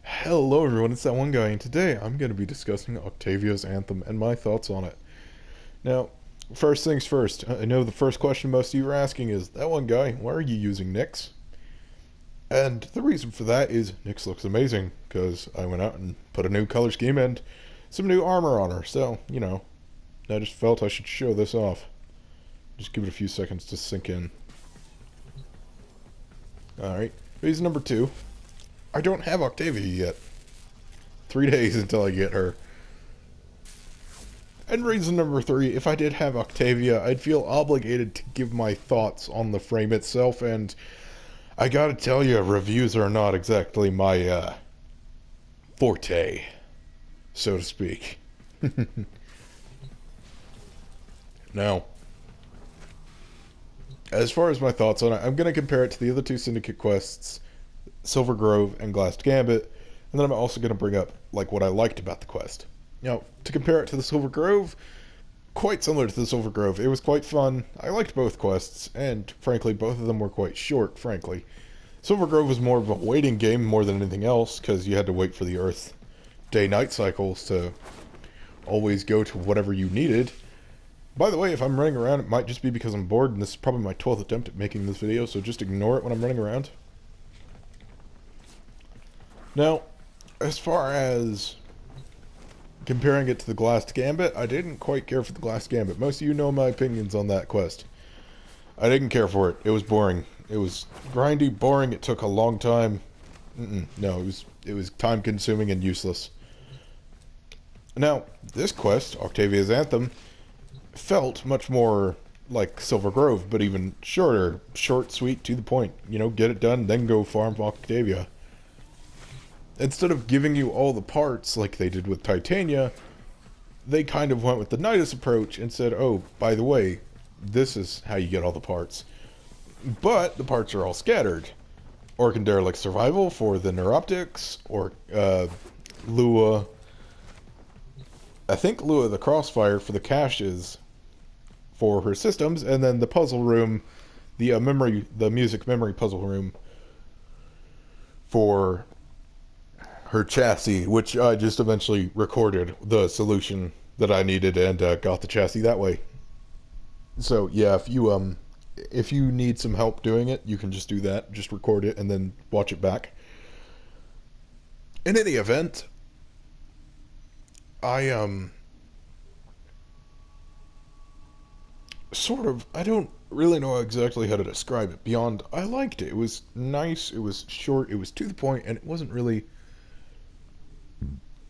Hello everyone, it's that one guy, and today I'm going to be discussing Octavia's Anthem and my thoughts on it. Now, first things first, I know the first question most of you are asking is, that one guy, why are you using Nyx? And the reason for that is Nyx looks amazing, because I went out and put a new color scheme and some new armor on her, so, I just felt I should show this off. Just give it a few seconds to sink in. Alright, reason number two, I don't have Octavia yet. 3 days until I get her. And reason number three, if I did have Octavia, I'd feel obligated to give my thoughts on the frame itself, and I gotta tell you, reviews are not exactly my, forte, so to speak. Now, as far as my thoughts on it, I'm gonna compare it to the other two Syndicate quests, Silver Grove and Glassed Gambit, and then I'm also going to bring up what I liked about the quest. Now, to compare it to the Silver Grove, quite similar to the Silver Grove. It was quite fun. I liked both quests, and frankly, both of them were quite short, frankly. Silver Grove was more of a waiting game more than anything else, because you had to wait for the Earth day-night cycles to always go to whatever you needed. By the way, if I'm running around, it might just be because I'm bored, and this is probably my 12th attempt at making this video, so just ignore it when I'm running around. Now, as far as comparing it to the Glassed Gambit, I didn't quite care for the Glassed Gambit. Most of you know my opinions on that quest. I didn't care for it. It was boring. It was grindy, boring. It took a long time. No, it was time-consuming and useless. Now, this quest, Octavia's Anthem, felt much more like Silver Grove, but even shorter. Short, sweet, to the point. Get it done, then go farm Octavia. Instead of giving you all the parts like they did with Titania, they kind of went with the Nidus approach and said, oh, by the way, this is how you get all the parts. But the parts are all scattered. Orc and Derelict Survival for the Neuroptics, or Lua... I think Lua the Crossfire for the caches for her systems, and then the puzzle room, the music memory puzzle room for her chassis, which I just eventually recorded the solution that I needed and got the chassis that way. So yeah, if you need some help doing it, you can just do that. Just record it and then watch it back. In any event, I I don't really know exactly how to describe it beyond I liked it. It was nice, it was short, it was to the point, and it wasn't really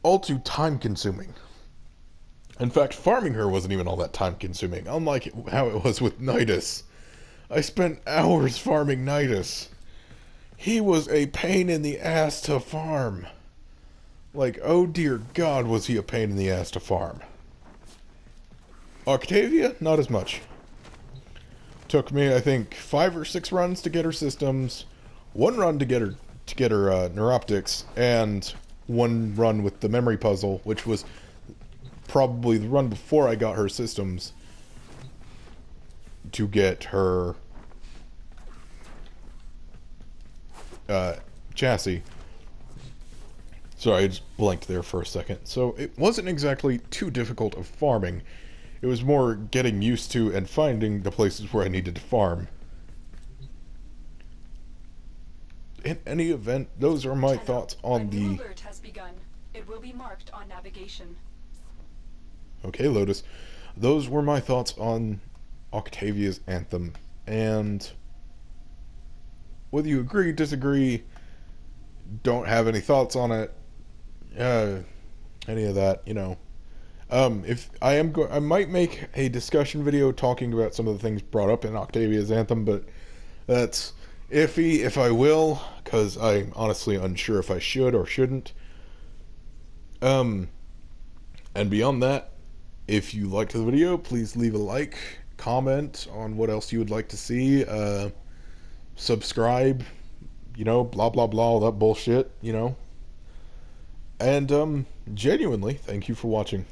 all too time-consuming. In fact, farming her wasn't even all that time-consuming, unlike how it was with Nidus. I spent hours farming Nidus. He was a pain in the ass to farm. Oh dear God, was he a pain in the ass to farm. Octavia, not as much. Took me, I think, 5 or 6 runs to get her systems, 1 run to get her neuroptics, and 1 run with the memory puzzle, which was probably the run before I got her systems to get her chassis. Sorry, I just blanked there for a second. So it wasn't exactly too difficult of farming. It was more getting used to and finding the places where I needed to farm. In any event, those are my thoughts on the... alert has begun. It will be marked on navigation. Okay, Lotus. Those were my thoughts on Octavia's Anthem. And whether you agree, disagree, don't have any thoughts on it, any of that, if I might make a discussion video talking about some of the things brought up in Octavia's Anthem, but that's iffy if I will, because I'm honestly unsure if I should or shouldn't. And beyond that, if you liked the video, please leave a like, comment on what else you would like to see, subscribe, blah blah blah, all that bullshit, and genuinely, thank you for watching.